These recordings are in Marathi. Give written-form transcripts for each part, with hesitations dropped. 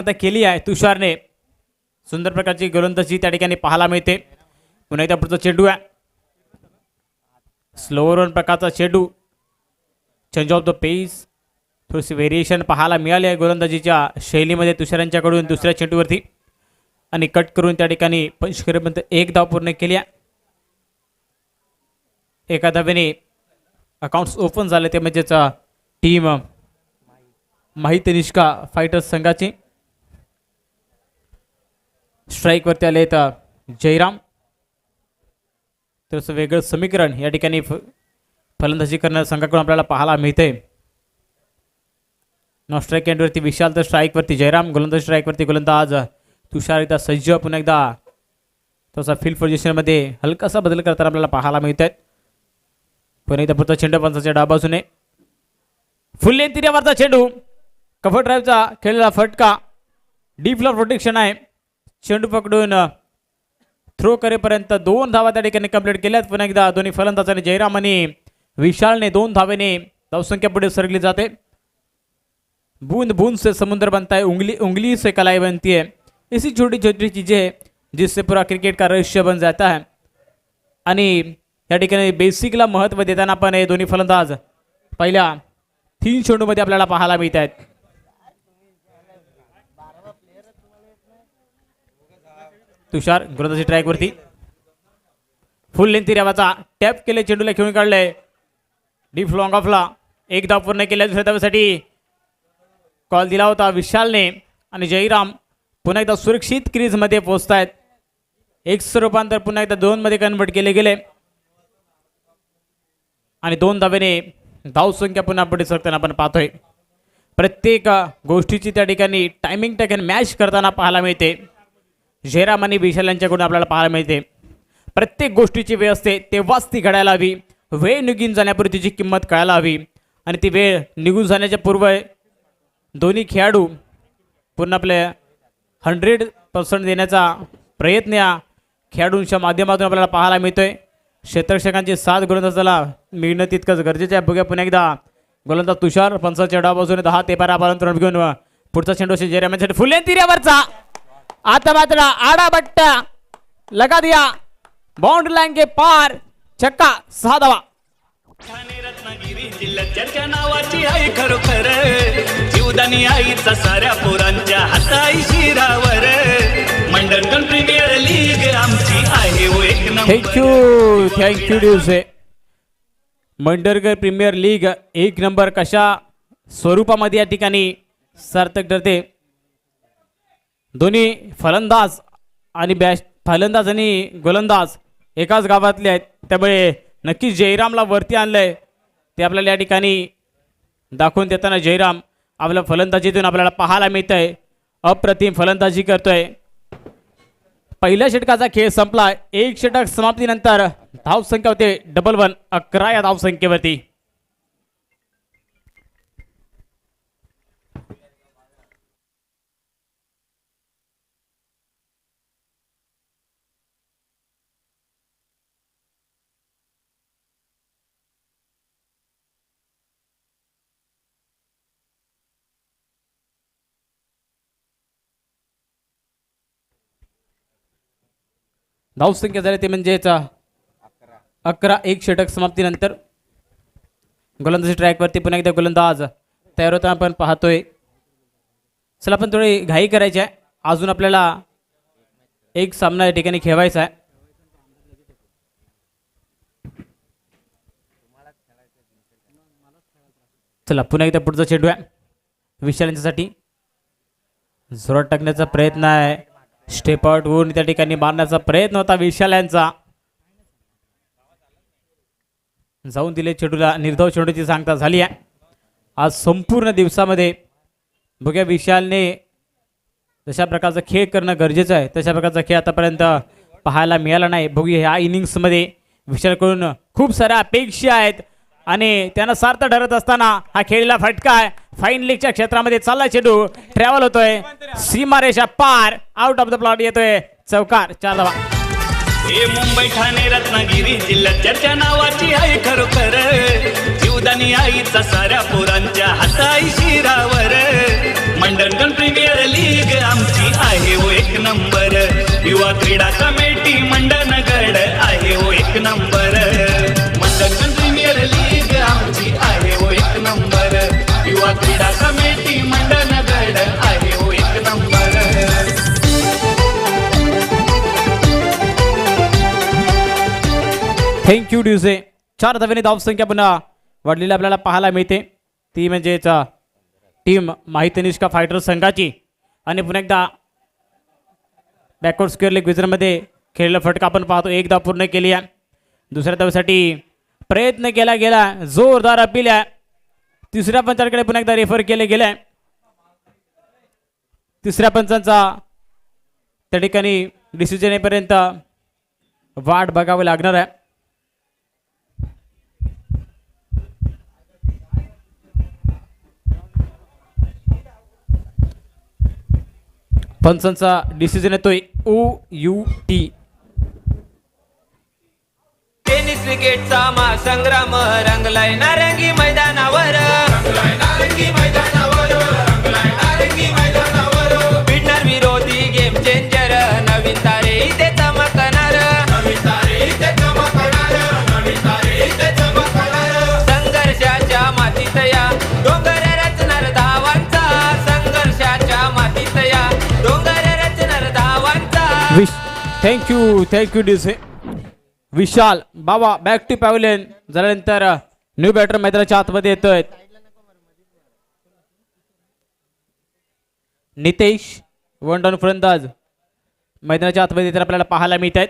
आता केली आहे तुषारने. सुंदर प्रकारची गोलंदाजी त्या ठिकाणी पाहायला मिळते. पुन्हा एकदा पुढचा चेंडू आहे. स्लोअर वन प्रकारचा चेंडू. चेंज ऑफ द पेस. थोडीशी व्हेरिएशन पाहायला मिळाली आहे गोलंदाजीच्या शैलीमध्ये तुषार यांच्याकडून दुसऱ्या चेंडूवरती. आणि कट करून त्या ठिकाणी पंच करेपर्यंत एक धाव पूर्ण केली आहे. एका धावेने अकाउंट्स ओपन झाले ते म्हणजेच टीम माहितनिष्का फायटर्स संघाची. स्ट्राईकवरती आले तर जयराम. तसं वेगळं समीकरण या ठिकाणी फलंदाजी करणाऱ्या संघाकडून आपल्याला पाहायला मिळते. नॉन स्ट्राईक एंडवरती विशाल तर स्ट्राईकवरती जयराम. गोलंदाज स्ट्राईकवरती गोलंदाज तुषार. एकदा सज्ज. पुन्हा एकदा तसा फील्ड पोझिशनमध्ये हलकासा बदल करताना आपल्याला पाहायला मिळत आहेत. पुन्हा एकदा पुढचा चेंडू पंचाच्या डाव्या बाजूने. फुल लेंथ एरियावरचा चेंडू. कव्हर ड्राईव्हचा खेळलेला फटका. डीप फ्लॉर प्रोटेक्शन आहे. चेंडू पकडून थ्रो करेपर्यंत 2 धावा त्या ठिकाणी कंप्लीट केल्यात. पुन्हा एकदा दोन्ही फलंदाजांनी जयराम आणि विशालने 2 धावेने धावसंख्या पुढे सरकली जाते. बूंद बूंद से समुद्र बनता है, उंगली उंगली से कलाई बनती है. इसी छोटी छोटी चीज़ें जिससे पूरा क्रिकेट का रहस्य बन जाता है. आणि या ठिकाणी बेसिकला महत्त्व देताना पण हे दोन्ही फलंदाज पहिल्या 3 चेंडूमध्ये आपल्याला पाहायला मिळत आहेत. तुषार गोलंदाजी ट्रॅकवरती. फुल लेंथ एरियाचा टॅप केले. चेंडूला खेळून काढले. डीप लॉंग ऑफला एक धाव पूर्ण केल्या. दुसऱ्या धावेसाठी कॉल दिला होता विशालने. आणि जयराम पुन्हा एकदा सुरक्षित क्रीजमध्ये पोहोचत आहेत. एक रूपांतर पुन्हा एकदा 2 मध्ये कन्वर्ट केले गेले. आणि 2 धावेने धावसंख्या पुन्हा पुढे सरकताना आपण पाहतोय. प्रत्येक गोष्टीची त्या ठिकाणी टायमिंग टॅकन मॅच करताना पाहायला मिळते. जयराम आणि विशाल यांच्याकडून आपल्याला पाहायला मिळते. प्रत्येक गोष्टीची वेळ असते तेव्हाच ती घडायला हवी. वेळ निघून जाण्यापूर्वी तिची किंमत कळायला हवी. आणि ती वेळ निघून जाण्याच्या पूर्व दोन्ही खेळाडू पूर्ण आपले 100% देण्याचा प्रयत्न या खेळाडूंच्या माध्यमातून आपल्याला पाहायला मिळतोय. क्षेत्ररक्षकांची साथ गोलंदाजाला मिळणं तितकंच गरजेचं आहे. बघूया पुन्हा एकदा गोलंदाज तुषार. पंचाच्या डाव्या बाजूने 10 ते 12 पर्यंत रन घेऊन पुढचा चेंडू जयरामांसाठी फुल लेंथ एरियावरचा. आता मात्र आडा बट्टा लगा दिया. बाउंड्री लाइन के पार. छक्का. 6 धावा. रत्नागिरी जिल्ह्यात चर्चा नावाची आई खरोखर. जीवदानी आईचा साऱ्या पोरांच्या हाताई शिरावर. मंडणगड प्रीमियर लीग आमची आहे ओ एक नंबर. थँक्यू ड्यूसे. मंडणगड प्रीमियर लीग 1 नंबर कशा स्वरूपामध्ये या ठिकाणी सार्थक ठरते. दोन्ही फलंदाज आणि फलंदाज आणि गोलंदाज एकाच गावातले आहेत. त्यामुळे नक्कीच जयरामला वरती आणलंय ते आपल्याला या ठिकाणी दाखवून देताना जयराम आपल्या फलंदाजीतून आपल्याला पाहायला मिळत आहे. अप्रतिम फलंदाजी करतोय. पहिल्या षटकाचा खेळ संपला. 1 षटक समाप्तीनंतर धावसंख्या होते 11 11 या धावसंख्येवरती. धावसंख्या झाली ते म्हणजेच 11 1 षटक समाप्तीनंतर. गोलंदाजी ट्रॅकवरती पुन्हा एकदा गोलंदाज तयार होताना आपण पाहतोय. चला आपण थोडी घाई करायची आहे. अजून आपल्याला एक सामना या ठिकाणी खेळवायचा आहे. चला पुन्हा एकदा पुढचा चेंडू आहे विशाल यांच्यासाठी. जोरात टाकण्याचा प्रयत्न आहे. स्टेप आउट होऊन त्या ठिकाणी मारण्याचा प्रयत्न होता विशाल यांचा. जाऊन दिले चेंडूला. निर्धाव चेंडूची सांगता झाली आहे. आज संपूर्ण दिवसामध्ये बघूया विशालने जशा प्रकारचा खेळ करणं गरजेचं आहे तशा प्रकारचा खेळ आतापर्यंत पाहायला मिळाला नाही. बघूया ह्या इनिंग्समध्ये विशालकडून खूप साऱ्या अपेक्षा आहेत आणि त्यांना सार्थ ठरत असताना हा खेळलेला फटका आहे. फाईन लेगच्या क्षेत्रामध्ये चालला चेंडू. ट्रॅव्हल होतोय. सीमारेषा पार. आउट ऑफ द प्लॉट येतोय. चौकार. 4 धावा. हे मुंबई ठाणे रत्नागिरी जिल्ह्यात चर्चा नावाची आई खरोखर. जीवदानी आईचा साऱ्या पोरांच्या हाताई शिरावर. मंडणगड प्रीमियर लीग आमची आहे हो एक नंबर. युवा क्रीडा कमिटी मंडणगड आहे हो एक नंबर. मंडणगड प्रीमियर लीग आमची आहे हो एक नंबर. युवा क्रीडा कमिटी मंडणगड आहे हो एक नंबर. थँक्यू ड्युसे. 4 धावेने धावसंख्या पुन्हा वाढलेली आपल्याला पाहायला मिळते. ती म्हणजेच टीम माहिती निष्का फायटर संघाची. आणि पुन्हा एकदा बॅकवर्ड स्क्वेअर लेग विजनमध्ये खेळलेला फटका आपण पाहतो. एकदा पूर्ण केली आहे. दुसऱ्या धावेसाठी प्रयत्न केला गेला. जोरदार अपील आहे. तिसऱ्या पंचांकडे पुन्हा एकदा रेफर केले गेले. तिसऱ्या पंचांचा त्या ठिकाणी डिसिजन येईपर्यंत वाट बघावी लागणार आहे. पंचांचा डिसिजन येतोय OUT. टेनिस क्रिकेटचा महासंग्राम रंगलाय नारंगी मैदानावर. भिडणार विरोधी गेम चेंजर. नवीन तारे इथे चमकणार. संघर्षाच्या मातीत या डोंगर रचणार धावांचा. संघर्षाच्या मातीत या डोंगर रचणार धावांचा. थँक्यू डिसे. विशाल बाबा बॅक टू पॅव्हलियन झाल्यानंतर न्यू बॅटर मैदानाच्या आतमध्ये येतोय. नितेश वन डाऊन फलंदाज मैदानाच्या आतमध्ये येताना आपल्याला पाहायला मिळत आहेत.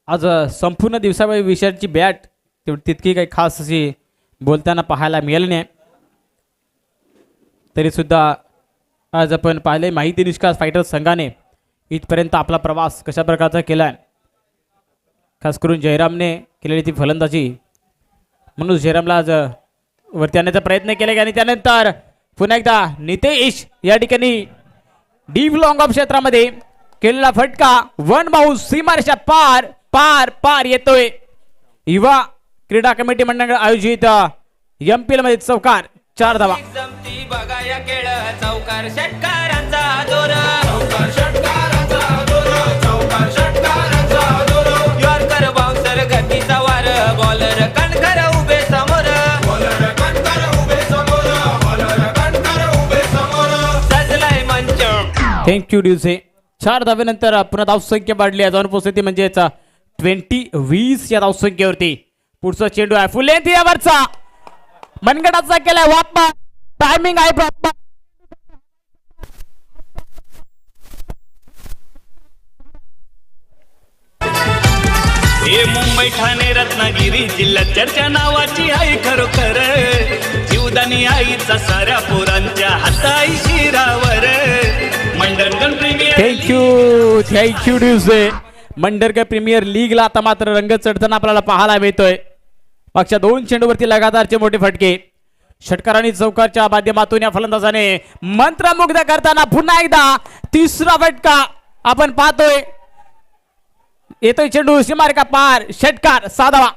आज संपूर्ण दिवसावेळी विशालची बॅट तितकी काही खास अशी बोलताना पाहायला मिळाली नाही. तरी सुद्धा आज आपण पाहिले माहिती निष्का फायटर संघाने इथपर्यंत आपला प्रवास कशा प्रकारचा केला आहे. खास करून जयरामने केलेली ती फलंदाजी म्हणून जयरामला आज वरती आणण्याचा प्रयत्न केला. आणि त्यानंतर पुन्हा एकदा नितेश या ठिकाणी डीप लॉंग ऑफ क्षेत्रामध्ये केलेला फटका. वन बाउन्स सीमारेषा पार पार पार येतोय. युवा क्रीडा कमिटी मंडळ आयोजित MPL मध्ये चौकार 4 धावा. जमती बघाया खेळ चौकार षटकारांचा दोर. यॉर्कर बाउन्सर गतीचा वार. बॉलर कणखर उभे समोर. सजलाय मंच. थँक्यू ड्युसे. 4 धावेनंतर पुन्हा धावसंख्या वाढली आहे. जाऊन पोहोचते म्हणजेच 20-20 या धावसंख्येवरती. पुढचा चेंडू आहे फुल लेंथ यावरचा. मनगटाचा केलाय वापा. टायमिंग आहे प्रॉपर. हे मुंबई ठाणे रत्नागिरी जिल्ह्यात चर्चा नावाची आहे खरोखर. जीवदानी आईचा साऱ्या पोरांच्या हाताई शिरावर. मंडणगड प्रीमियर थँक्यू ड्युसे. मंडणगड प्रीमियर लीगला आता मात्र रंग चढताना आपल्याला पाहायला मिळतोय. मागच्या 2 चेंडूवरती लगातारचे मोठे फटके. षटकार आणि चौकारच्या माध्यमातून या फलंदाजाने मंत्रमुग्ध करताना पुन्हा एकदा तिसरा फटका आपण पाहतोय. येतोय चेंडू सीमारेखा पार. षटकार 6 धावा.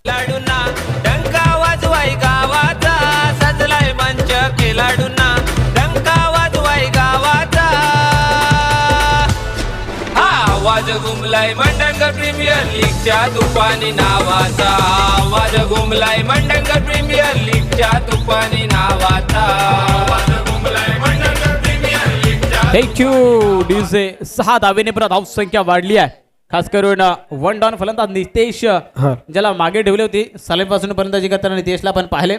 खेळाडूंना डंका वाजवाय गावाचा. सजलाय मंच खेळाडूंना डंका वाजवाय गावाचा. हा आवाज घुमलाय मंडणगड प्रीमियर लीगच्या तुफानी नावाचा. आवाज घुमलाय मंडणगड प्रीमियर लीगच्या तुफानी नावाचा. थँक्यू ड्युसे. 6 धावेने परत धावसंख्या वाढली आहे. खास करून वन डाऊन फलंदाज नितेश ज्याला मागे ठेवले होते सालेपासून फलंदाजी करताना नितेशला पण पाहिले.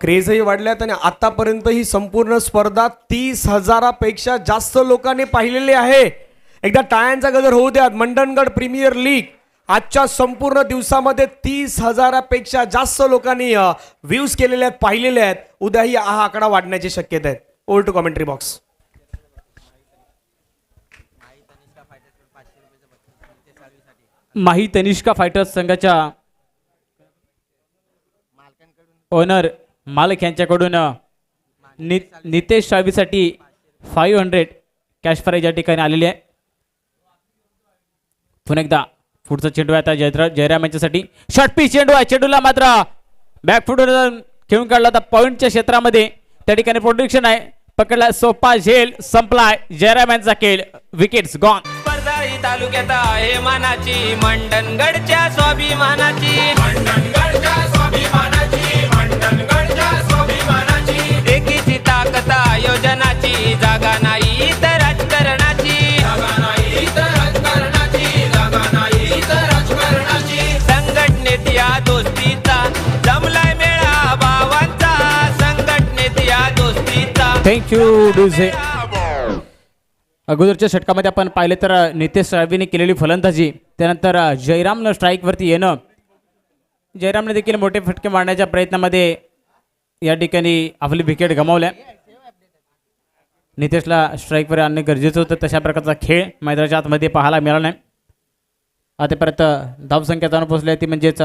क्रेजही वाढल्यात आणि आतापर्यंत ही संपूर्ण स्पर्धा 30,000पेक्षा जास्त लोकांनी पाहिलेली आहे. एकदा टाळ्यांचा गजर होऊ द्यात. मंडणगड प्रीमियर लीग आजच्या संपूर्ण दिवसामध्ये 30,000पेक्षा जास्त लोकांनी व्ह्यूज केलेले आहेत, पाहिलेले आहेत. उद्याही हा आकडा वाढण्याची शक्यता आहे. Over to commentary box. Mahi Tanishka fighters संघाच्या ओनर मालक यांच्याकडून नितेश शावीसाठी 500 कॅश प्राइज या ठिकाणी आलेली आहे. पुन्हा एकदा पुढचा चेंडू आहे आता जयराम यांच्यासाठी. शॉर्ट पिच चेंडू आहे. चेंडूला मात्र बॅकफुटवर खेळून काढला होता पॉइंटच्या क्षेत्रामध्ये. त्या ठिकाणी प्रोटेक्शन आहे, पकडला सोपा झेल संपलाय. जयराम यांचा खेळ, विकेट्स गॉन. स्पर्धा ही तालुक्यात आहे मानाची, मंडणगडच्या स्वाभिमानाची. एकीची ताकद आयोजनाची, जागा नाही तर राजकारणाची. संघटनेत या दोस्तीचा जमलाय मेळा भावांचा. संघटनेत या दोस्तीचा. थँक्यू डुझे. अगोदरच्या षटकामध्ये आपण पाहिले तर नितेश रावीने केलेली फलंदाजी, त्यानंतर जयरामनं स्ट्राईकवरती येणं. जयरामने देखील मोठे फटके मारण्याच्या प्रयत्नामध्ये या ठिकाणी आपली विकेट गमावल्या. नितेशला स्ट्राईकवर आणणे गरजेचं होतं. तशा प्रकारचा खेळ मैदानाच्या आतमध्ये पाहायला मिळाला नाही. आतापर्यंत धावसंख्या जाणून पोहोचली ती म्हणजेच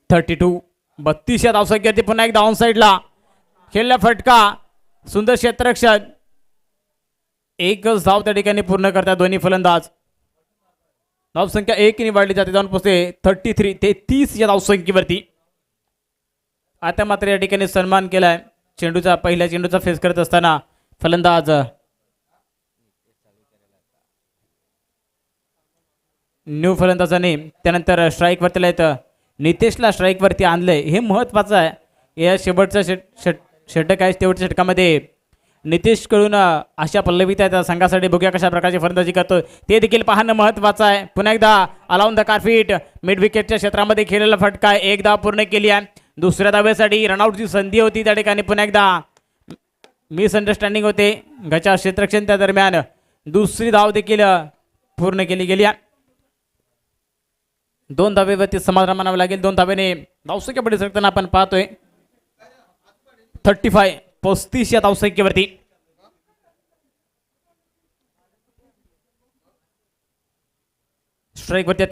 32. 32 या धावसंख्येवरती पुन्हा एकदा ऑन साईडला खेळला फटका, सुंदर क्षेत्ररक्षण. एकच धाव त्या ठिकाणी पूर्ण करतात दोन्ही फलंदाज. धावसंख्या 1 ने वाढली जाते, जाऊन पोहोचते 33 ते 30 या धावसंख्येवरती. आता मात्र या ठिकाणी सन्मान केलाय चेंडूचा, पहिल्या चेंडूचा फेस करत असताना फलंदाज न्यू फलंदाजाने. त्यानंतर स्ट्राईकवरती येतं, नितेशला स्ट्राईकवरती आणलंय, हे महत्त्वाचं आहे. या शेवटचा षटक आहे, शेवटच्या षटकामध्ये नितेशकडून अशा पल्लवीत आहे संघासाठी. बघूया कशा प्रकारची फलंदाजी करतो ते देखील पाहणं महत्त्वाचं आहे. पुन्हा एकदा अलाउन द कारफीट, मिड विकेटच्या क्षेत्रामध्ये खेळलेला फटका, एक धाव पूर्ण केली आहे. दुसऱ्या धावेसाठी रनआउटची संधी होती त्या ठिकाणी. पुन्हा एकदा मिसअंडरस्टँडिंग होते गचा क्षेत्ररक्षण, त्या दरम्यान दुसरी धाव देखील पूर्ण केली गेली आहे. 2 धावेवरती समाधान मानावं लागेल. 2 धावेने धावसंख्या पुढे सरकताना आपण पाहतोय 35 या धावसंख्येवरती. स्ट्राईकवरती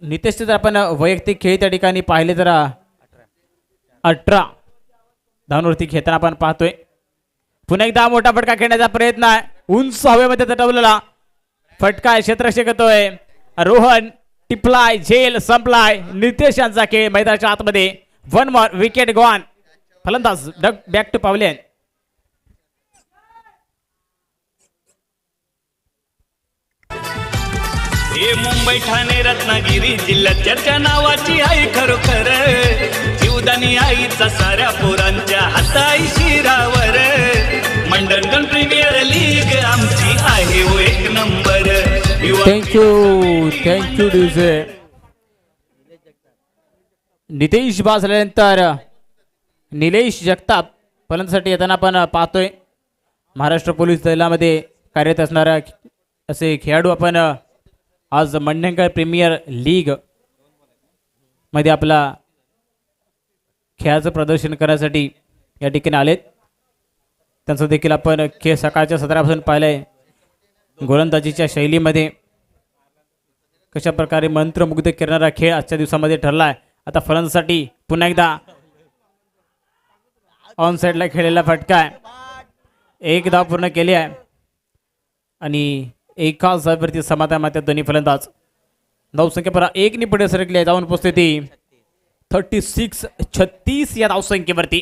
नितेशचे जर आपण वैयक्तिक खेळ त्या ठिकाणी पाहिले तर 18 धावांवरती खेळताना आपण पाहतोय. पुन्हा एकदा मोठा फटका खेळण्याचा प्रयत्न आहे, उंच हवेमध्ये तटवलेला फटका आहे, क्षेत्ररक्षक येतोय. रोहन टिपलाय, झेल संपलाय. नितेश यांचा खेळ मैदानाच्या आतमध्ये. 1 मोर, विकेट गॉन. फलंदाज बॅक टू पावलेन. हे मुंबई ठाणे रत्नागिरी जिल्ह्यात चर्चा नावाची आहे खरोखर. जीवदानी आईचा साऱ्या पोरांच्या हाताई शिरावर. मंडणगड प्रीमियर लीग आमची आहे हो एक नंबर. थँक्यू डुझे. नितेश बाद झाल्यानंतर निलेश जगताप फलंदाजीसाठी येताना आपण पाहतोय. महाराष्ट्र पोलीस दलामध्ये कार्यरत असणारा असे खेळाडू आपण आज मंडणगड प्रीमियर लीग मध्ये आपला खेळाचं प्रदर्शन करण्यासाठी या ठिकाणी आलेत. त्यांचं देखील आपण खेळ सकाळच्या सत्रापासून पाहिलंय. गोलंदाजीच्या शैलीमध्ये कशा प्रकारे मंत्रमुग्ध करणारा खेळ आजच्या दिवसामध्ये ठरला आहे. आता फलंदाजीसाठी पुन्हा एकदा ऑन साईडला खेळलेला फटका आहे, 1 धाव पूर्ण केली आहे आणि एकाच धावेवरती समाधान मात्र दोन्ही फलंदाज. धावसंख्या परत 1 ने पुढे सरकली आहे, जाऊन पोहोचते ती 36 या धावसंख्येवरती.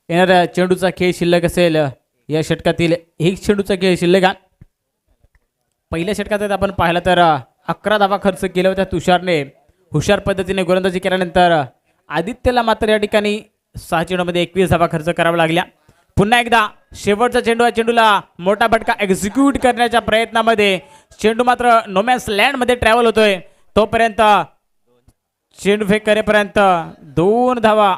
येणाऱ्या चेंडूचा खेळ शिल्लक असेल या षटकातील. एक चेंडूचा खेळ शिल्लक आहे. पहिल्या षटकात आपण पाहिलं तर 11 धावा खर्च केल्या होत्या तुषारने. हुशार पद्धतीने गोलंदाजी केल्यानंतर आदित्यला मात्र या ठिकाणी 6 चेंडूमध्ये 21 धावा खर्च कराव्या लागल्या. पुन्हा एकदा शेवटचा चेंडू, चेंडूला मोठा फटका एक्झिक्यूट करण्याच्या प्रयत्नामध्ये चेंडू मात्र नोमॅन्स लँडमध्ये ट्रॅव्हल होतोय. तोपर्यंत चेंडू फेक करेपर्यंत 2 धावा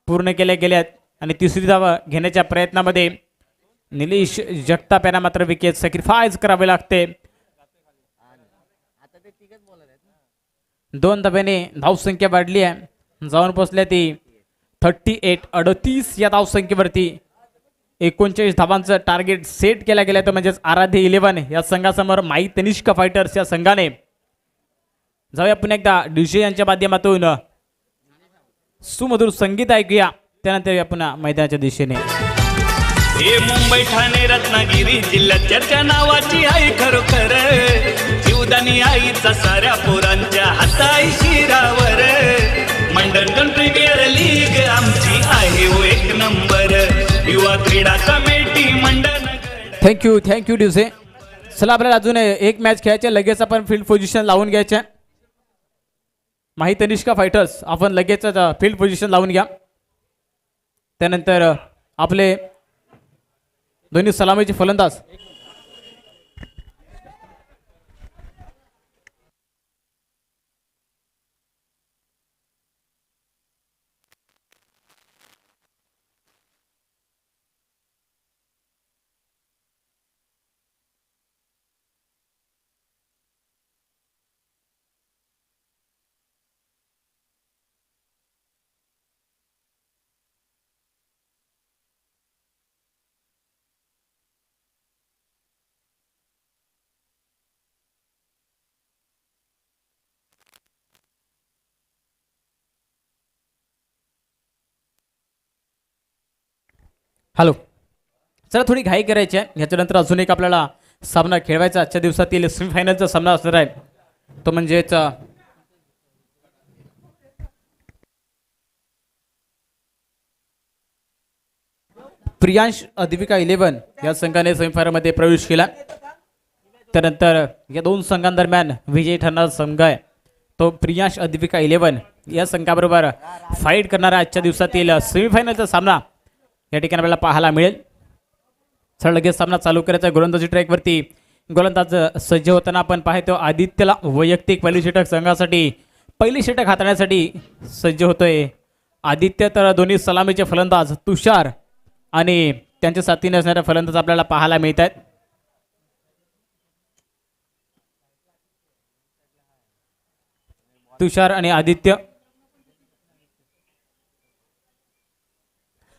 पूर्ण केल्या गेल्यात आणि तिसरी धावा घेण्याच्या प्रयत्नामध्ये निलेश जगताप यांना मात्र विकेट सॅक्रिफाईस करावे लागते. 2 धाब्याने धावसंख्या वाढली आहे, जाऊन पोहोचल्या ती 38 या धावसंख्येवरती. 39 धावांचं टार्गेट सेट केला गेला तर म्हणजेच आराध्य 11 या संघासमोर माई तनिष्का फायटर्स या संघाने. जाऊया पुन्हा एकदा डीजे यांच्या माध्यमातून सुमधुर संगीत ऐकूया, त्यानंतर या पुन्हा मैदानाच्या दिशेने. हे मुंबई ठाणे रत्नागिरी जिल्ह्यात चर्चा नावाची आहे खरोखर. जीवदानी आईचा साऱ्या पोरांच्या हाताई शिरावर. मंडणगड प्रीमियर लीग आमची आहे हो एक नंबर. युवा क्रीडा कमिटी मंडणगड. थँक्यू ड्युसे. चला आपल्याला अजून एक मॅच खेळायचे, लगेच आपण फील्ड पोझिशन लावून घ्यायचे. माही तनिष्का फायटर्स आपण लगेच फील्ड पोझिशन लावून घ्या. त्यानंतर आपले दोन्ही सलामीचे फलंदाज हॅलो. चला थोडी घाई करायची आहे. ह्याच्यानंतर अजून एक आपल्याला सामना खेळवायचा. आजच्या दिवसातील सेमीफायनलचा सामना असणार आहे, तो म्हणजेच प्रियांश अद्विका 11 या संघाने सेमीफायनलमध्ये प्रवेश केला. त्यानंतर या दोन संघांदरम्यान विजयी ठरणारा संघ आहे तो प्रियांश अद्विका 11 या संघाबरोबर फाईट करणारा आजच्या दिवसातील सेमीफायनलचा सामना या ठिकाणी आपल्याला पाहायला मिळेल. चला लगेच सामना चालू करायचा. गोलंदाजी ट्रॅकवरती गोलंदाज सज्ज होताना आपण पाहतो आदित्यला वैयक्तिक पहिली षटक संघासाठी पहिली षटक हाताळण्यासाठी सज्ज होतोय आदित्य. तर दोन्ही सलामीचे फलंदाज तुषार आणि त्यांच्या साथीने असणारे फलंदाज आपल्याला पाहायला मिळत आहेत. तुषार आणि आदित्य.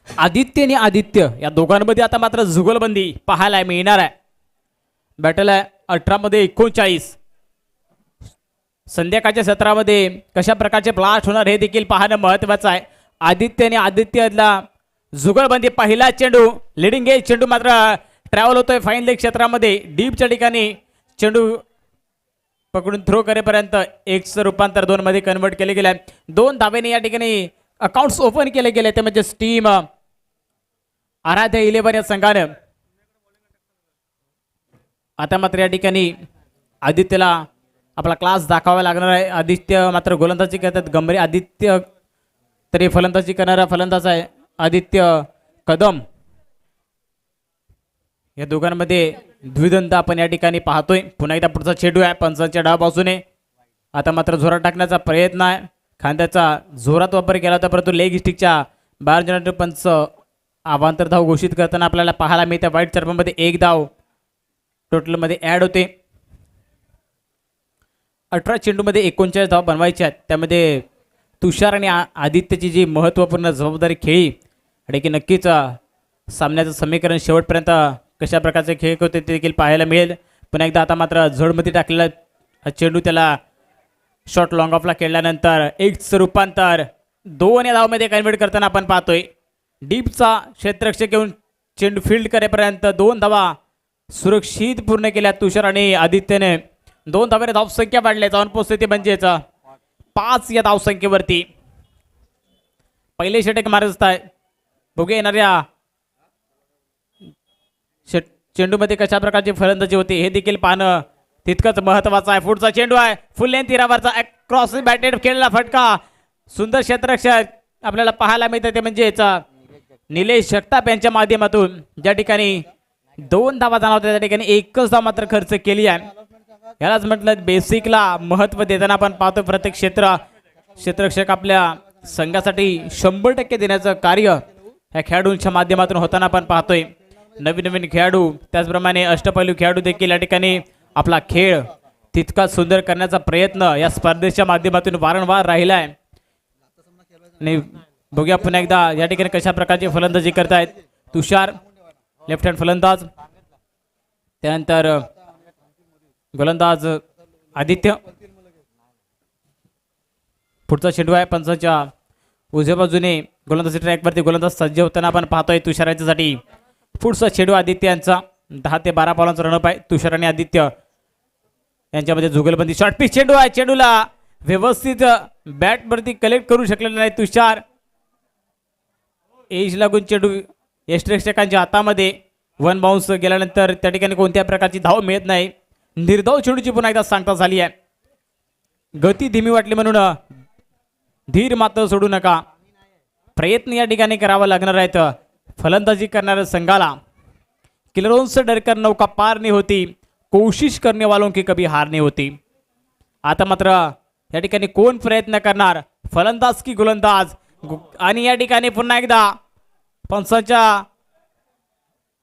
आदित्य या दोघांमध्ये आता मात्र जुगलबंदी पाहायला मिळणार आहे. बॅटल आहे 18 मध्ये 39. संध्याकाळच्या सत्रामध्ये कशा प्रकारचे ब्लास्ट होणार हे देखील पाहणं महत्वाचं आहे. आदित्यला जुगलबंदी. पहिला चेंडू लिडिंग एज चेंडू मात्र ट्रॅव्हल होतोय फाईन लेग क्षेत्रामध्ये. डीपच्या ठिकाणी चेंडू पकडून थ्रो करेपर्यंत एक्सचं रूपांतर 2 मध्ये कन्वर्ट केले गेले. 2 धावेने या ठिकाणी अकाउंट्स ओपन केले गेले. ते म्हणजे टीम आराध्य 11 या संघानं. आता मात्र या ठिकाणी आदित्यला आपला क्लास दाखवावा लागणार आहे. आदित्य मात्र गोलंदाजी करतात गंभीर. आदित्य तरी फलंदाजी करणारा फलंदाज आहे आदित्य कदम. या दोघांमध्ये द्विदंत आपण या ठिकाणी पाहतोय. पुन्हा एकदा पुढचा चेंडू आहे पंचांच्या डाव बाजूने. आता मात्र जोरात टाकण्याचा प्रयत्न आहे. खांद्याचा जोरात वापर केला होता परंतु लेग स्टिकच्या बाहेर जाणारे पंच अवांतर धाव घोषित करताना आपल्याला पाहायला मिळते. वाईट चर्पामध्ये 1 धाव टोटलमध्ये ॲड होते. 18 चेंडूमध्ये 39 धाव बनवायचे आहेत. त्यामध्ये तुषार आणि आदित्यची जी महत्त्वपूर्ण जबाबदारी खेळी आणि की नक्कीच सामन्याचं समीकरण शेवटपर्यंत कशा प्रकारचे खेळ होते ते देखील पाहायला मिळेल. पुन्हा एकदा आता मात्र झडमध्ये टाकलेला चेंडू त्याला शॉर्ट लॉंग ऑफला खेळल्यानंतर एक्सचं रूपांतर 2 या धावमध्ये कन्वर्ट करताना आपण पाहतोय. डीपचा क्षेत्ररक्षक घेऊन चेंडू फील्ड करेपर्यंत 2 धावा सुरक्षित पूर्ण केल्या तुषार आणि आदित्यने. 2 धावेने धावसंख्या वाढल्या. जाऊन पोहोचते म्हणजेच 5 या धावसंख्येवरती. पहिले षटक मारत असताय. बघूया येणाऱ्या चेंडूमध्ये कशा प्रकारची फलंदाजी होती हे देखील पाहणं तितकंच महत्वाचं आहे. पुढचा चेंडू आहे फुल लेंथ तीरावरचा क्रॉस बॅटेड खेळलेला फटका. सुंदर क्षेत्ररक्षक आपल्याला पाहायला मिळतं ते म्हणजेच निलेश जगताप यांच्या माध्यमातून ज्या ठिकाणी 2 धावा जाणार होत्या त्या ठिकाणी 1च धाव मात्र खर्च केली आहे. यालाच म्हटलं बेसिकला महत्त्व देताना आपण पाहतो. प्रत्येक क्षेत्ररक्षक आपल्या संघासाठी 100% देण्याचं कार्य ह्या खेळाडूंच्या माध्यमातून होताना आपण पाहतोय. नवीन खेळाडू त्याचप्रमाणे अष्टपैलू खेळाडू देखील या ठिकाणी आपला खेळ तितका सुंदर करण्याचा प्रयत्न या स्पर्धेच्या माध्यमातून वारंवार राहिला आहे. आणि बघूया पुन्हा एकदा या ठिकाणी कशा प्रकारची फलंदाजी करतायत तुषार लेफ्ट हँड फलंदाज. त्यानंतर गोलंदाज आदित्य. पुढचा चेंडू आहे पंचांच्या उजव्या बाजूने गोलंदाजी ट्रॅकवरती गोलंदाज सज्ज होताना आपण पाहतोय तुषार यांच्यासाठी. पुढचा चेंडू आदित्य यांचा 10 ते 12 बॉलांचा रनअप आहे. तुषार आणि आदित्य यांच्यामध्ये जुगलबंदी. शॉर्ट पिच चेंडू आहे. चेंडूला व्यवस्थित बॅटवरती कलेक्ट करू शकलेला नाही तुषार. एज लागून चेंडू यष्टरक्षकांच्या हातामध्ये. वन बाउन्स गेल्यानंतर त्या ठिकाणी कोणत्या प्रकारची धाव मिळत नाही. निर्धाव चेंडूची पुन्हा एकदा सांगता झाली आहे. गती धीमी वाटली म्हणून धीर मात्र सोडू नका. प्रयत्न या ठिकाणी करावा लागणार आहेत फलंदाजी करणाऱ्या संघाला. किलरों से डरकर नौका पार नहीं होती, कोशिश करने वालों की कभी हार नहीं होती. आता मात्र या ठिकाणी कोण प्रयत्न करणार, फलंदाज की गोलंदाज. आणि या ठिकाणी पुन्हा एकदा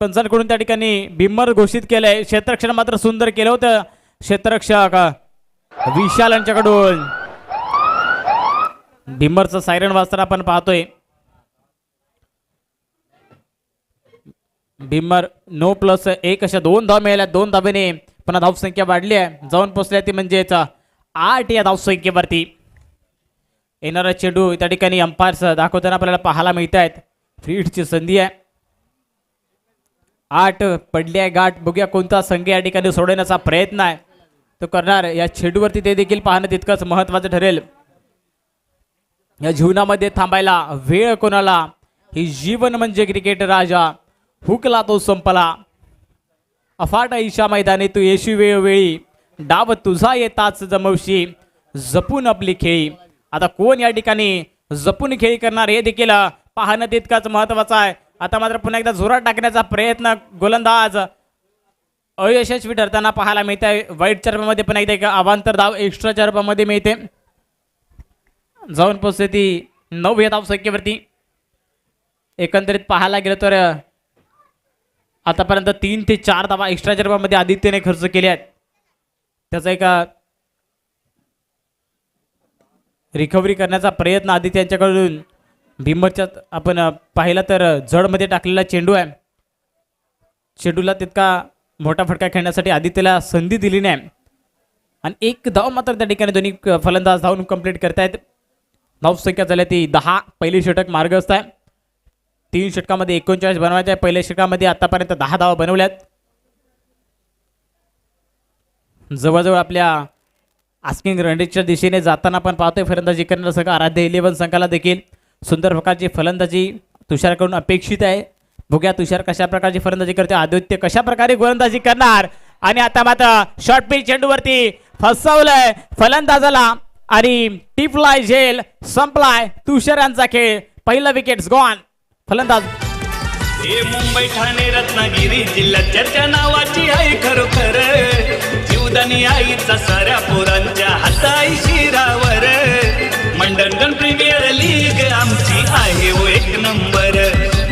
पंचांकडून त्या ठिकाणी बिम्मर घोषित केलंय. क्षेत्ररक्षण मात्र सुंदर केलं होतं क्षेत्ररक्षक विशाल यांच्याकडून. बिम्मरचं सायरन वाजताना आपण पाहतोय. बिम्मर 9+1 अशा 2 धाव मिळाल्या. 2 धावेने पुन्हा धावसंख्या वाढली आहे. जाऊन पोहोचल्या ती म्हणजेच 8 या धावसंख्येवरती. येणारा चेंडू त्या ठिकाणी अंपायर्स दाखवताना आपल्याला पाहायला मिळत आहेत. फ्री हिटची संधी आहे. 8 पडली आहे गाठ. बघूया कोणता संघ या ठिकाणी सोडवण्याचा प्रयत्न आहे तो करणार. या चेंडूवरती ते देखील पाहणं तितकंच महत्वाचं ठरेल. या जीवनामध्ये थांबायला वेळ कोणाला, ही जीवन म्हणजे क्रिकेट राजा. हुकला तो संपला. अफाट ईशा मैदानी तू येशी वेळोवेळी. डाव तुझा येताच जमवशी, जपून आपली खेळी. आता कोण या ठिकाणी जपून खेळी करणार हे देखील पाहणं तितकंच महत्वाचं आहे. आता मात्र पुन्हा एकदा जोरात टाकण्याचा प्रयत्न गोलंदाज अयशस्वी ठरताना पाहायला मिळत आहे. वाईट चर्पामध्ये पुन्हा एकदा एक अवांतर धाव एक्स्ट्रा चर्पामध्ये मिळते. जाऊन पोचते ती 9 या धावसंख्येवरती. एकंदरीत पाहायला गेलं तर आतापर्यंत 3 ते 4 धावा एक्स्ट्रा चर्पामध्ये आदित्यने खर्च केले आहेत. त्याचा एका रिकव्हरी करण्याचा प्रयत्न आदित्य यांच्याकडून. भीमरच्या आपण पाहिला तर जडमध्ये टाकलेला चेंडू आहे. चेंडूला तितका मोठा फटका खेळण्यासाठी आदित्यला संधी दिली नाही. आणि 1 धाव मात्र त्या ठिकाणी दोन्ही फलंदाज धावून कंप्लीट करतायत. धावसंख्या झाल्या ती 10. पहिली षटक मार्गस्थ आहे. 3 षटकामध्ये 39 बनवायचे आहे. पहिल्या षटकामध्ये आतापर्यंत 10 धावा बनवल्यात. जवळजवळ आपल्या आस्किंग रनरेटच्या दिशेने जाताना आपण पाहतोय फलंदाजी करणारा संघ आराध्य 11 संघाला देखील सुंदर प्रकारची फलंदाजी तुषारकडून अपेक्षित आहे. बघूया तुषार कशा प्रकारची फलंदाजी करते, आदित्य कशा प्रकारे गोलंदाजी करणार. आणि आता मात्र शॉर्ट पिच चेंडूवरती फसवलंय फलंदाजाला आणि टिपलाय झेल. संपलाय तुषार यांचा खेळ. पहिला विकेट्स गॉन. फलंदाज हे मुंबई ठाणे रत्नागिरी जिल्ह्यात चर्चा नावाची आहे खरोखर. जीवदानी आईचा साऱ्या पोरांच्या हाताई शिरावर. मंडणगड प्रीमियर लीग आमची आहे ओ 1 नंबर.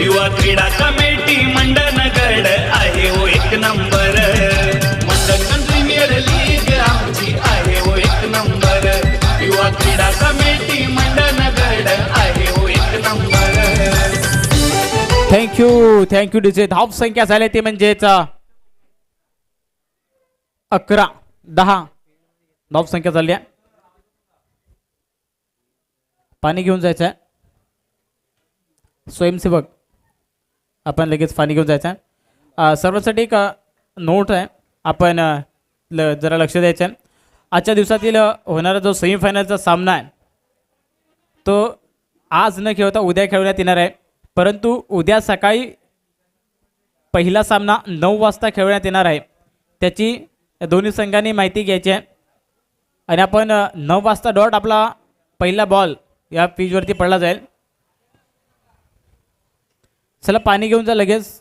युवा क्रीडा कमिटी मंडणगड आहे ओ 1 नंबर. मंडणगड प्रीमियर लीग आमची आहे ओ 1 नंबर. युवा क्रीडा कमिटी मंडणगड आहे ओ 1 नंबर. Thank you DJ. धाव संख्या झाली ते म्हणजेच 11-10 धाव संख्या झाली आहे. पाणी घेऊन जायचं आहे. स्वयंसेवक आपण लगेच पाणी घेऊन जायचं आहे. सर्वांसाठी एक नोट आहे, आपण जरा लक्ष द्यायचं आहे. आजच्या दिवसातील होणारा जो सेमीफायनलचा सामना आहे तो आज न खेळता उद्या खेळवण्यात येणार आहे. परंतु उद्या सकाळी पहिला सामना 9 वाजता खेळवण्यात येणार आहे. त्याची दोन्ही संघांनी माहिती घ्यायची आहे. आणि आपण 9 वाजता डॉट आपला पहिला बॉल या पिचवरती पडला जाईल. चला पाणी घेऊन जा लगेच.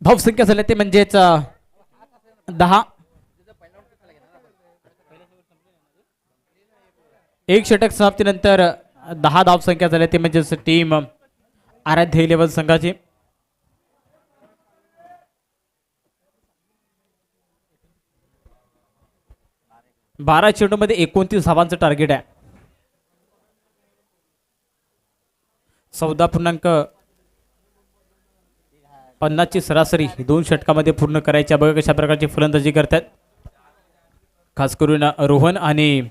धावसंख्या झाल्या ते म्हणजेच 10. एक षटक समाप्तीनंतर 10 धावसंख्या झाल्या ते म्हणजेच टीम आराध्य 11 संघाची. बारा चेंडूमध्ये 29 धावांचं टार्गेट आहे. 14.50 ची सरासरी 2 षटकामध्ये पूर्ण करायच्या. बघा कशा प्रकारची फलंदाजी करतात. खास करून रोहन आणि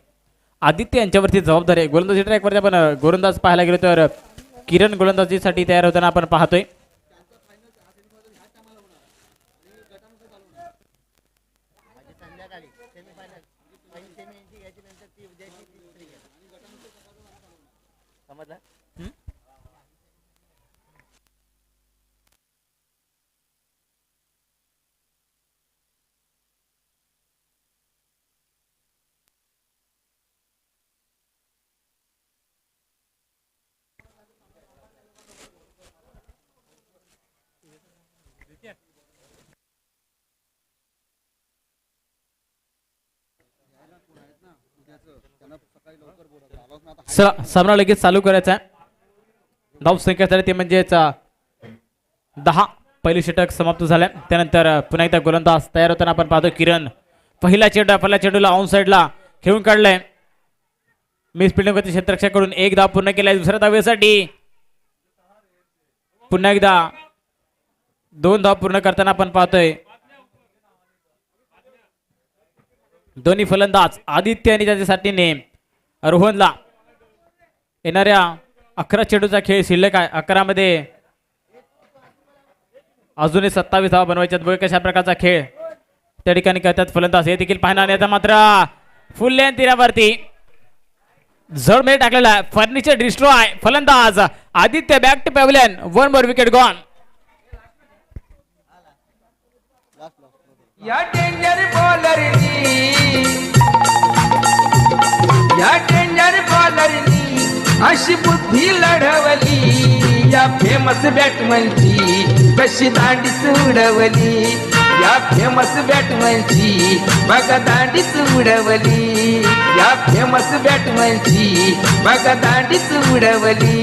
आदित्य यांच्यावरती जबाबदारी आहे. गोलंदाजी ट्रॅकवरती आपण गोलंदाज पाहायला गेलो तर किरण गोलंदाजीसाठी तयार होताना आपण पाहतोय. सामना लगेच चालू करायचा आहे. धावसंख्या झाली ते म्हणजेच 10. पहिली षटक समाप्त झाल्या त्यानंतर पुन्हा एकदा गोलंदाज तयार होताना आपण पाहतो. किरण पहिल्या चेंडूला ऑन साइडला खेळून काढलाय. मिस फिल्डिंग होती क्षेत्ररक्षकाकडून. एक धाव पूर्ण केलाय दुसऱ्या धावेसाठी. पुन्हा एकदा 2 धाव पूर्ण करताना आपण पाहतोय. दोन्ही फलंदाज आदित्य आणि त्याच्या साथीने रोहनला येणाऱ्या 11 चेंडूचा खेळ शिल्लक आहे. 11 मध्ये अजूनही 27 धावा बनवायच्यात. बघ कशा प्रकारचा खेळ त्या ठिकाणी करतात फलंदाज. हे देखील पाहणार नाही. आता मात्र फुल लेन तीरावरती जड मेळ टाकलेला आहे. Furniture destroy. फलंदाज Aditya back to pavilion. 1 more wicket gone. या डेंजर बॉलरनी अशी बुद्धी लढवली. या फेमस बॅटमनची कशी दांडीच उडवली. या फेमस बॅटमनची बघा दांडीच उडवली. या फेमस बॅटमनची बघा दांडीच उडवली.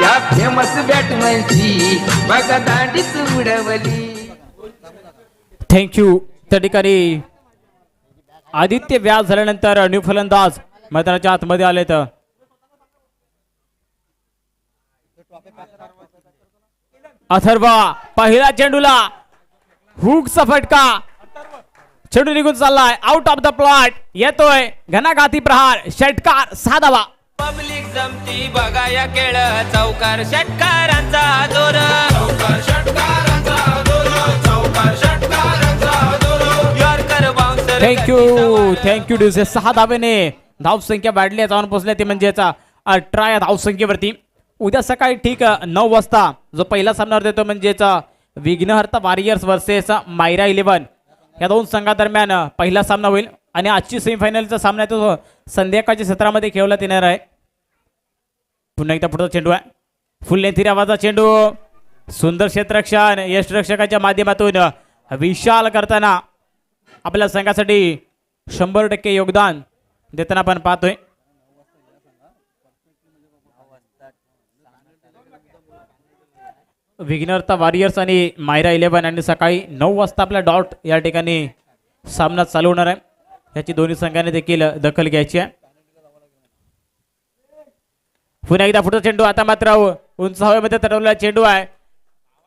या फेमस बॅटमनची बघा दांडीच उडवली. थँक्यू. त्या ठिकाणी आदित्य व्यास झाल्यानंतर न्यू फलंदाज मैदानाच्या आतमध्ये आलेत. अथर्वा पहिला चेंडूला हुकचा फटका. चेंडू निघून चाललाय आउट ऑफ द प्लॉट. येतोय घणाघाती प्रहार. षटकार 6 धावा. पब्लिक जमती बघा या खेळ. चौकार षटकारांचा जोर. थँक्यू ड्युसे. 6 धावेने धावसंख्या वाढली. जाऊन पोहोचल्या ते म्हणजेच 18 या धावसंख्येवरती. उद्या सकाळी ठीक 9 वाजता जो पहिला सामनावर देतो म्हणजेच विघ्नहर्ता वॉरियर्स वर्सेस मायरा 11 या 2 संघादरम्यान पहिला सामना होईल. आणि आजची सेमीफायनलचा सामना तो संध्याकाळच्या सत्रामध्ये खेळवण्यात येणार आहे. पुन्हा एकदा पुढचा चेंडू आहे. फुल लेंथी आवाजा चेंडू. सुंदर क्षेत्ररक्षण यष्टिरक्षकाच्या माध्यमातून विशाल करताना आपल्या संघासाठी 100% योगदान देताना आपण पाहतोय. विघ्नहर्ता वॉरियर्स आणि मायरा 11 यांनी सकाळी 9 वाजता आपला डॉट या ठिकाणी सामना चालू होणार आहे. याची दोन्ही संघाने देखील दखल घ्यायची आहे. पुन्हा एकदा पुढचा चेंडू. आता मात्र उंच हवेमध्ये तरवलेला चेंडू आहे.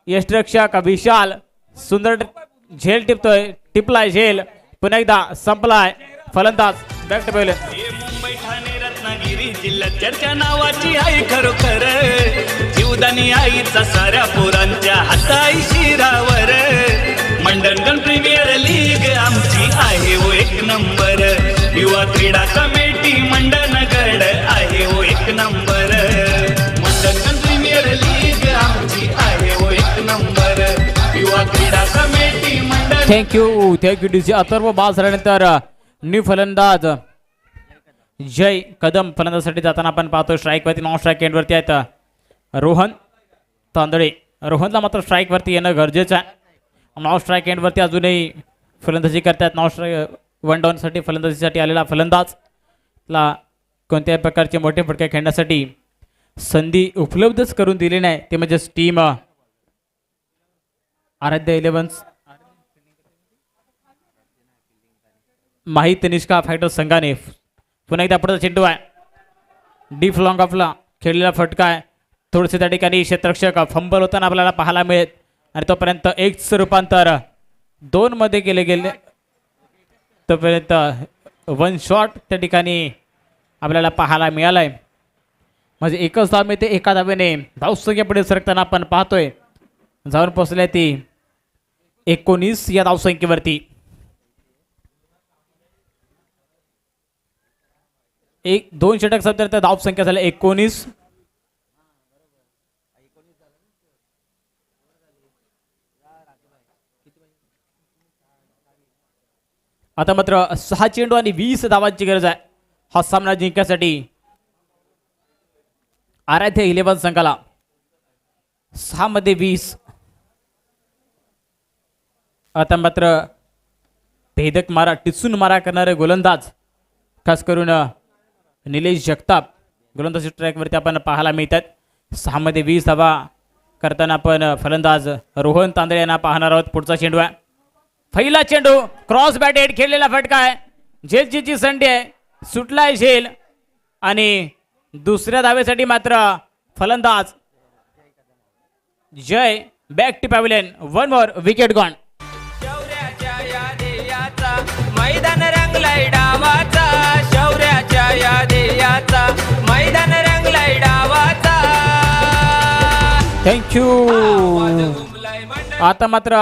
यष्टिरक्षक विशाल सुंदर झेल टिपलाय झेल. पुन्हा एकदा संपलाय. फलंदाज back to pavilion. Mumbai Thane Ratnagiri जिल्ह्यात चर्चा नावाची आई खरोखर. जीवदानी आईचा साऱ्या पोरांच्या हाताई शिरावर. मंडणगड प्रीमियर लीग आमची आहे वो 1 नंबर. युवा क्रीडा कमिटी मंडणगड आहे वो 1 नंबर. मंडणगड प्रीमियर लीग आमची आहे वो 1 नंबर. युवा क्रीडा कमिटी मंडळ. Thank you DJ. अथर्व बाद झाल्यानंतर न्यू फलंदाज जय कदम फलंदाजासाठी जाताना आपण पाहतो. स्ट्राईक वरती नॉन स्ट्राईक एंडवरती आहेत रोहन तांदळे. रोहनला मात्र स्ट्राईक वरती येणं गरजेचं आहे. नॉन स्ट्राईक एंडवरती अजूनही फलंदाजी करतात. नॉन स्ट्राईक 1 डाऊनसाठी फलंदाजीसाठी आलेला फलंदाज ला कोणत्याही प्रकारचे मोठे फटके खेळण्यासाठी संधी उपलब्धच करून दिली नाही. ते म्हणजे टीम आराध्य 11 माहीत निष्का फायटर संघाने. पुन्हा एकदा पुढचा चेंडू आहे. डीप लॉंग ऑफला खेळलेला फटका आहे. थोडेसे त्या ठिकाणी क्षेत्ररक्षक फंबल होताना आपल्याला पाहायला मिळेल आणि तोपर्यंत 1चं रूपांतर 2 मध्ये केले गेले. तोपर्यंत 1 शॉट त्या ठिकाणी आपल्याला पाहायला मिळालाय. म्हणजे एकच धाव मिळते. एका धावेने धावसंख्या पुढे सरकताना आपण पाहतोय. जाऊन पोहोचल्या ती 19 या धावसंख्येवरती. 2 षटक सत्तर धावसंख्या झाल्या 19. आता मात्र 6 चेंडू आणि 20 धावांची गरज आहे हा सामना जिंकण्यासाठी आराध्य 11 संघाला. 6 मध्ये 20. आता मात्र भेदक मारा टिचून मारा करणारे गोलंदाज खास करून निलेश जगताप गोलंदाजी ट्रॅकवरती आपण पाहायला मिळतात. 6 मध्ये 20 धावा करताना आपण फलंदाज रोहन तांदळे यांना पाहणार आहोत. पुढचा चेंडू आहे. पहिला चेंडू क्रॉस बॅटेड खेळलेला फटका आहे. झेलची संधी आहे. सुटलाय झेल आणि दुसऱ्या धावेसाठी मात्र फलंदाज Jay back to pavilion. 1 more wicket gone. शौर्याच्या या ध्येयाचा मैदान रंगलाय डावाचा. शौर्याच्या या ध्येयाचा मैदान रंगलाय डावाचा. थँक्यू. आता मात्र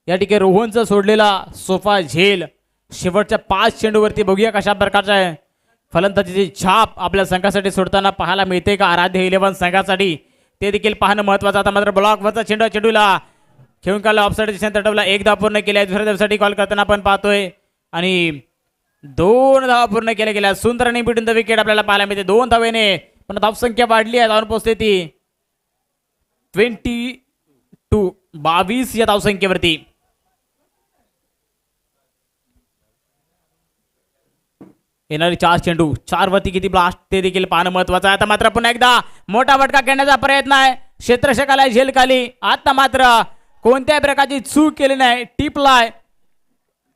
या ठिकाणी रोहनचा सोडलेला सोफा झेल शेवटच्या 5 चेंडूवरती बघूया कशा प्रकारचा आहे फलंदाजीची छाप आपल्या संघासाठी सोडताना पाहायला मिळते का आराध्य 11 संघासाठी ते देखील पाहणं महत्वाचं. आता मात्र ब्लॉकवरचा चेंडूला खेळून काढला. ऑफसाईड दिशेने तटवला. 1 धाव पूर्ण केली आहे. दुसऱ्या धावेसाठी कॉल करताना आपण पाहतोय आणि 2 धावा पूर्ण केल्या गेल्या. सुंदर आणि बिटून द विकेट आपल्याला पाहायला मिळते. 2 धावेने पण धावसंख्या वाढली आहे. जाऊन पोहोचते ती 22 या धावसंख्येवरती. येणारी 4 चेंडू 4 वरती किती ब्लास्ट ते देखील पाहणं महत्वाचं आहे. आता मात्र पुन्हा एकदा मोठा फटका खेळण्याचा प्रयत्न आहे. क्षेत्ररक्षकाला झेल खाली. आता मात्र कोणत्याही प्रकारची चूक केली नाही. टिपलाय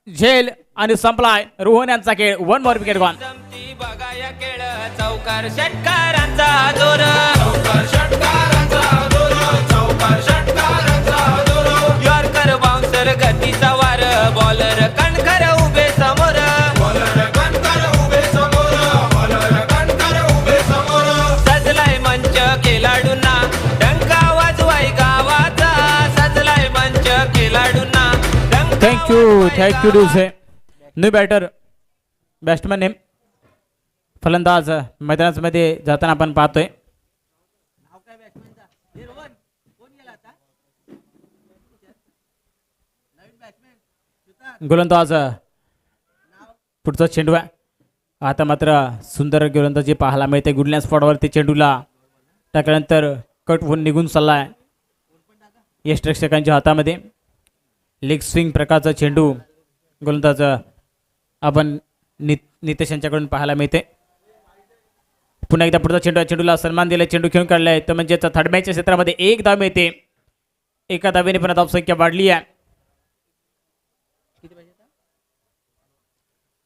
झेल आणि संपलाय रोहन यांचा खेळ. 1 मोर विकेट गॉन. जमती बघाया खेळ चौकार षटकारांचा जोर. चौकार षटकारांचा जोर. चौकार षटकारांचा जोर. यॉर्कर बाउन्सर गतीचा वार. बॉलर कणखर उभे समोर. बॉलर कणखर उभे समोर. बॉलर कणखर उभे समोर. सजलाय मंच खेळाडूंना डंका वाजवाय गावाचा. सजलाय मंच खेळाडूंना. थँक्यू डूसे. न्यू बॅटर बॅट्समॅन नेम फलंदाज मैदानामध्ये जाताना आपण पाहतोय. गोलंदाज पुढचा चेंडू आहे. आता मात्र सुंदर गोलंदाजी पाहायला मिळते. गुडलँड स्पॉटवरती चेंडूला टाकल्यानंतर कट होऊन निघून चाललाय यष्टरक्षकांच्या हातामध्ये. लेग स्विंग प्रकारचा चेंडू गोलंदाज आपण नितेश यांच्याकडून पाहायला मिळते. पुन्हा एकदा पुढचा चेंडू चेंडूला सन्मान दिला. चेंडू खेळून काढलाय. तर म्हणजे थर्ड मॅचच्या क्षेत्रामध्ये 1 धाव मिळते. एका धावेने पण धावसंख्या वाढली आहे.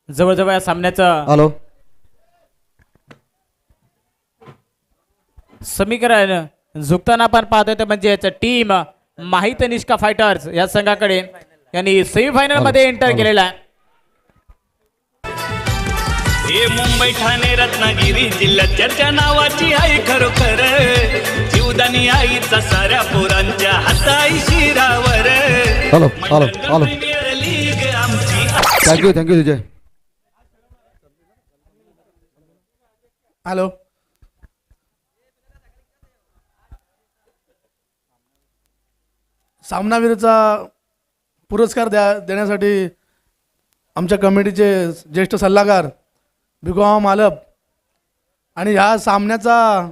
जवळजवळ या सामन्याचं समीकरण झुकताना आपण पाहतोय. तर म्हणजे टीम माहित निष्का फायटर्स या संघाकडे यांनी सेमीफायनल मध्ये एंटर केलेला आहे. हे मुंबई ठाणे रत्नागिरी जिल्ह्यात चर्चा नावाची आई खरोखर. जीवदानी आईचा साऱ्या पोरांच्या हाताई शिरावर. प्रीमियर लीग आमची. थँक्यू तुझे. हॅलो. सामनावीरचा पुरस्कार देण्यासाठी आमच्या कमिटीचे ज्येष्ठ सल्लागार भिगोबा मालप आणि ह्या सामन्याचा